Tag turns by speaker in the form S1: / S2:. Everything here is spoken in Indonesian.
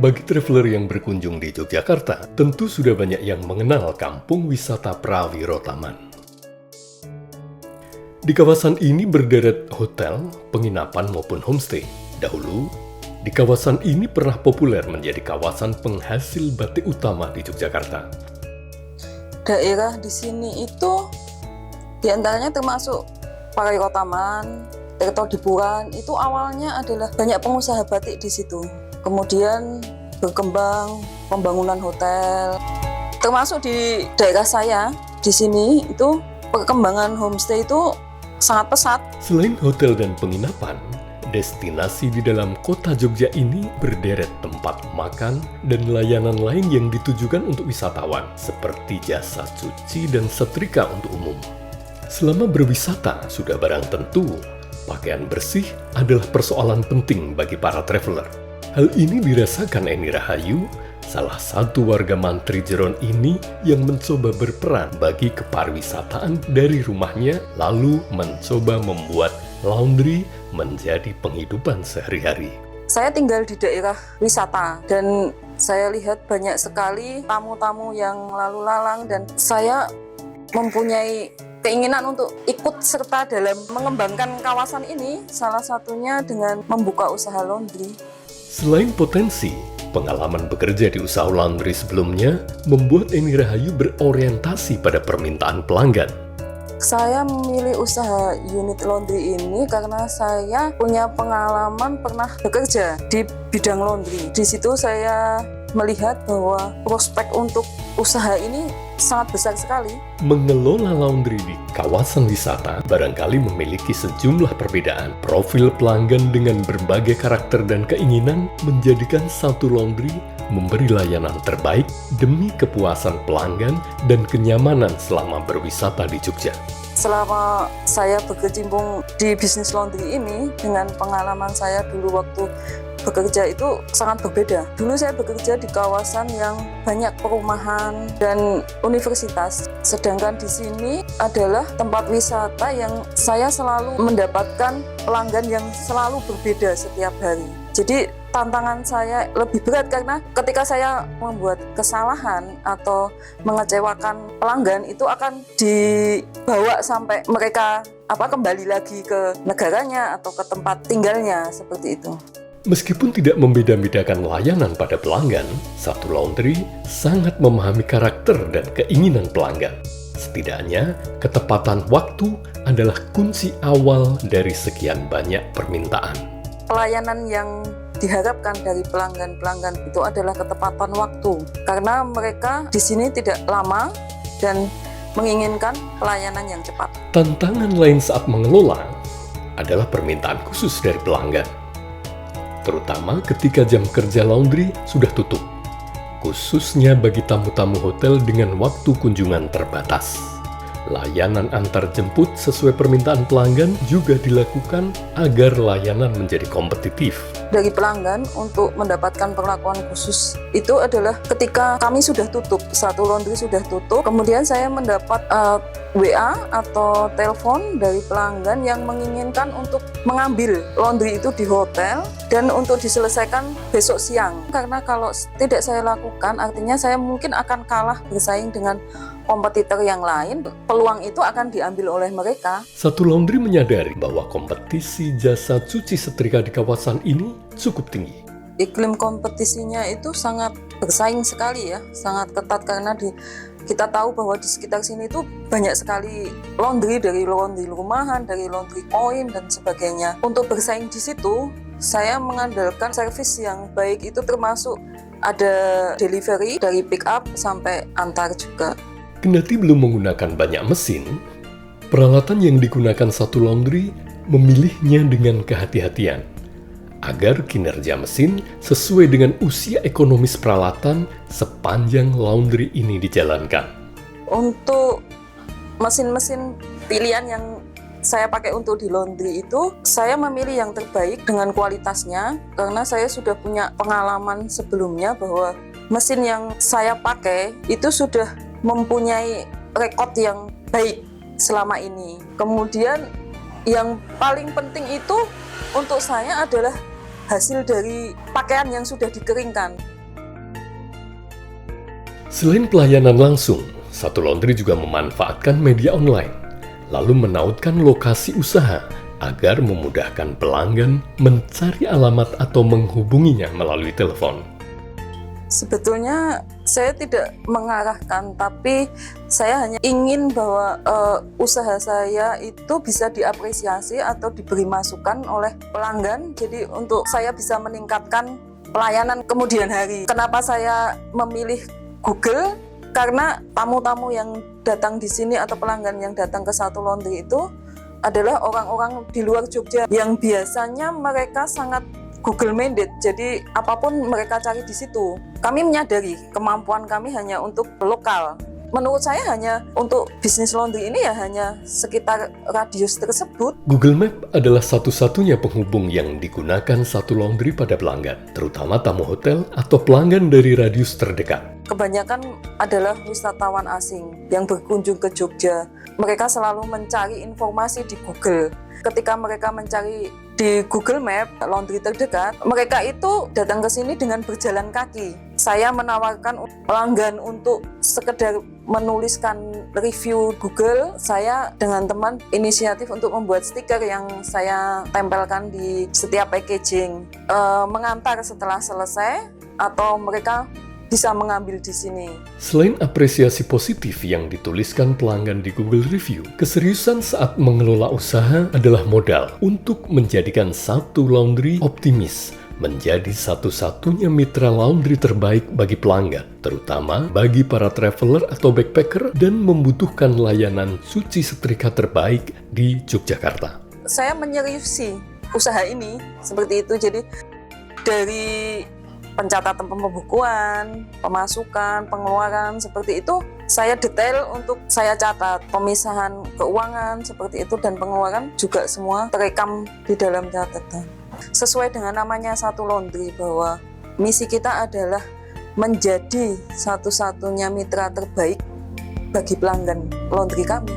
S1: Bagi traveler yang berkunjung di Yogyakarta, tentu sudah banyak yang mengenal kampung wisata Prawiro Taman. Di kawasan ini berderet hotel, penginapan maupun homestay. Dahulu, di kawasan ini pernah populer menjadi kawasan penghasil batik utama di Yogyakarta.
S2: Daerah di sini itu diantaranya termasuk Prawiro Taman, Tirto Diburan, itu awalnya adalah banyak pengusaha batik di situ. Kemudian berkembang pembangunan hotel. Termasuk di daerah saya, di sini itu perkembangan homestay itu sangat pesat.
S1: Selain hotel dan penginapan, destinasi di dalam kota Jogja ini berderet tempat makan dan layanan lain yang ditujukan untuk wisatawan, seperti jasa cuci dan setrika untuk umum. Selama berwisata, sudah barang tentu, pakaian bersih adalah persoalan penting bagi para traveler. Hal ini dirasakan Eni Rahayu, salah satu warga Mantri Jeron ini yang mencoba berperan bagi kepariwisataan dari rumahnya, lalu mencoba membuat laundry menjadi penghidupan sehari-hari.
S2: Saya tinggal di daerah wisata dan saya lihat banyak sekali tamu-tamu yang lalu lalang dan saya mempunyai keinginan untuk ikut serta dalam mengembangkan kawasan ini, salah satunya dengan membuka usaha laundry.
S1: Selain potensi, pengalaman bekerja di usaha laundry sebelumnya membuat Eni Rahayu berorientasi pada permintaan pelanggan.
S2: Saya memilih usaha unit laundry ini karena saya punya pengalaman pernah bekerja di bidang laundry. Di situ saya melihat bahwa prospek untuk usaha ini sangat besar sekali.
S1: Mengelola laundry di kawasan wisata barangkali memiliki sejumlah perbedaan. Profil pelanggan dengan berbagai karakter dan keinginan menjadikan satu laundry memberi layanan terbaik demi kepuasan pelanggan dan kenyamanan selama berwisata di Jogja.
S2: Selama saya berkecimpung di bisnis laundry ini, dengan pengalaman saya dulu waktu bekerja itu sangat berbeda. Dulu saya bekerja di kawasan yang banyak perumahan dan universitas. Sedangkan di sini adalah tempat wisata yang saya selalu mendapatkan pelanggan yang selalu berbeda setiap hari. Jadi tantangan saya lebih berat karena ketika saya membuat kesalahan atau mengecewakan pelanggan itu akan dibawa sampai mereka kembali lagi ke negaranya atau ke tempat tinggalnya seperti itu.
S1: Meskipun tidak membeda-bedakan layanan pada pelanggan, satu laundry sangat memahami karakter dan keinginan pelanggan. Setidaknya, ketepatan waktu adalah kunci awal dari sekian banyak permintaan.
S2: Pelayanan yang diharapkan dari pelanggan-pelanggan itu adalah ketepatan waktu, karena mereka di sini tidak lama dan menginginkan pelayanan yang cepat.
S1: Tantangan lain saat mengelola adalah permintaan khusus dari pelanggan, terutama ketika jam kerja laundry sudah tutup, khususnya bagi tamu-tamu hotel dengan waktu kunjungan terbatas. Layanan antar jemput sesuai permintaan pelanggan juga dilakukan agar layanan menjadi kompetitif.
S2: Dari pelanggan untuk mendapatkan perlakuan khusus itu adalah ketika kami sudah tutup, satu laundry sudah tutup, kemudian saya mendapat WA atau telepon dari pelanggan yang menginginkan untuk mengambil laundry itu di hotel dan untuk diselesaikan besok siang. Karena kalau tidak saya lakukan, artinya saya mungkin akan kalah bersaing dengan kompetitor yang lain, peluang itu akan diambil oleh mereka.
S1: Satu laundry menyadari bahwa kompetisi jasa cuci setrika di kawasan ini cukup tinggi.
S2: Iklim kompetisinya itu sangat bersaing sekali ya, sangat ketat karena kita tahu bahwa di sekitar sini itu banyak sekali laundry, dari laundry rumahan, dari laundry koin dan sebagainya. Untuk bersaing di situ, saya mengandalkan servis yang baik, itu termasuk ada delivery dari pick up sampai antar juga.
S1: Kendati belum menggunakan banyak mesin, peralatan yang digunakan satu laundry memilihnya dengan kehati-hatian agar kinerja mesin sesuai dengan usia ekonomis peralatan sepanjang laundry ini dijalankan.
S2: Untuk mesin-mesin pilihan yang saya pakai untuk di laundry itu, saya memilih yang terbaik dengan kualitasnya karena saya sudah punya pengalaman sebelumnya bahwa mesin yang saya pakai itu sudah mempunyai rekod yang baik selama ini. Kemudian yang paling penting itu untuk saya adalah hasil dari pakaian yang sudah dikeringkan.
S1: Selain pelayanan langsung, Satu Laundry juga memanfaatkan media online, lalu menautkan lokasi usaha agar memudahkan pelanggan mencari alamat atau menghubunginya melalui telepon.
S2: Sebetulnya saya tidak mengarahkan, tapi saya hanya ingin bahwa usaha saya itu bisa diapresiasi atau diberi masukan oleh pelanggan. Jadi untuk saya bisa meningkatkan pelayanan kemudian hari. Kenapa saya memilih Google? Karena tamu-tamu yang datang di sini atau pelanggan yang datang ke Satu Laundry itu adalah orang-orang di luar Jogja yang biasanya mereka sangat Google minded, jadi apapun mereka cari di situ. Kami menyadari kemampuan kami hanya untuk lokal. Menurut saya hanya untuk bisnis laundry ini ya hanya sekitar radius tersebut.
S1: Google Map adalah satu-satunya penghubung yang digunakan Satu Laundry pada pelanggan, terutama tamu hotel atau pelanggan dari radius terdekat.
S2: Kebanyakan adalah wisatawan asing yang berkunjung ke Jogja. Mereka selalu mencari informasi di Google. Ketika mereka mencari di Google Map laundry terdekat, mereka itu datang ke sini dengan berjalan kaki. Saya menawarkan pelanggan untuk sekedar menuliskan review Google. Saya dengan teman inisiatif untuk membuat stiker yang saya tempelkan di setiap packaging. Mengantar setelah selesai atau mereka bisa mengambil di sini.
S1: Selain apresiasi positif yang dituliskan pelanggan di Google Review, keseriusan saat mengelola usaha adalah modal untuk menjadikan Satu Laundry optimis menjadi satu-satunya mitra laundry terbaik bagi pelanggan, terutama bagi para traveler atau backpacker dan membutuhkan layanan cuci setrika terbaik di Yogyakarta.
S2: Saya menyeriusi usaha ini seperti itu, jadi dari pencatatan pembukuan, pemasukan, pengeluaran seperti itu saya detail untuk saya catat. Pemisahan keuangan seperti itu dan pengeluaran juga semua terekam di dalam catatan. Sesuai dengan namanya Satu Laundry bahwa misi kita adalah menjadi satu-satunya mitra terbaik bagi pelanggan laundry kami.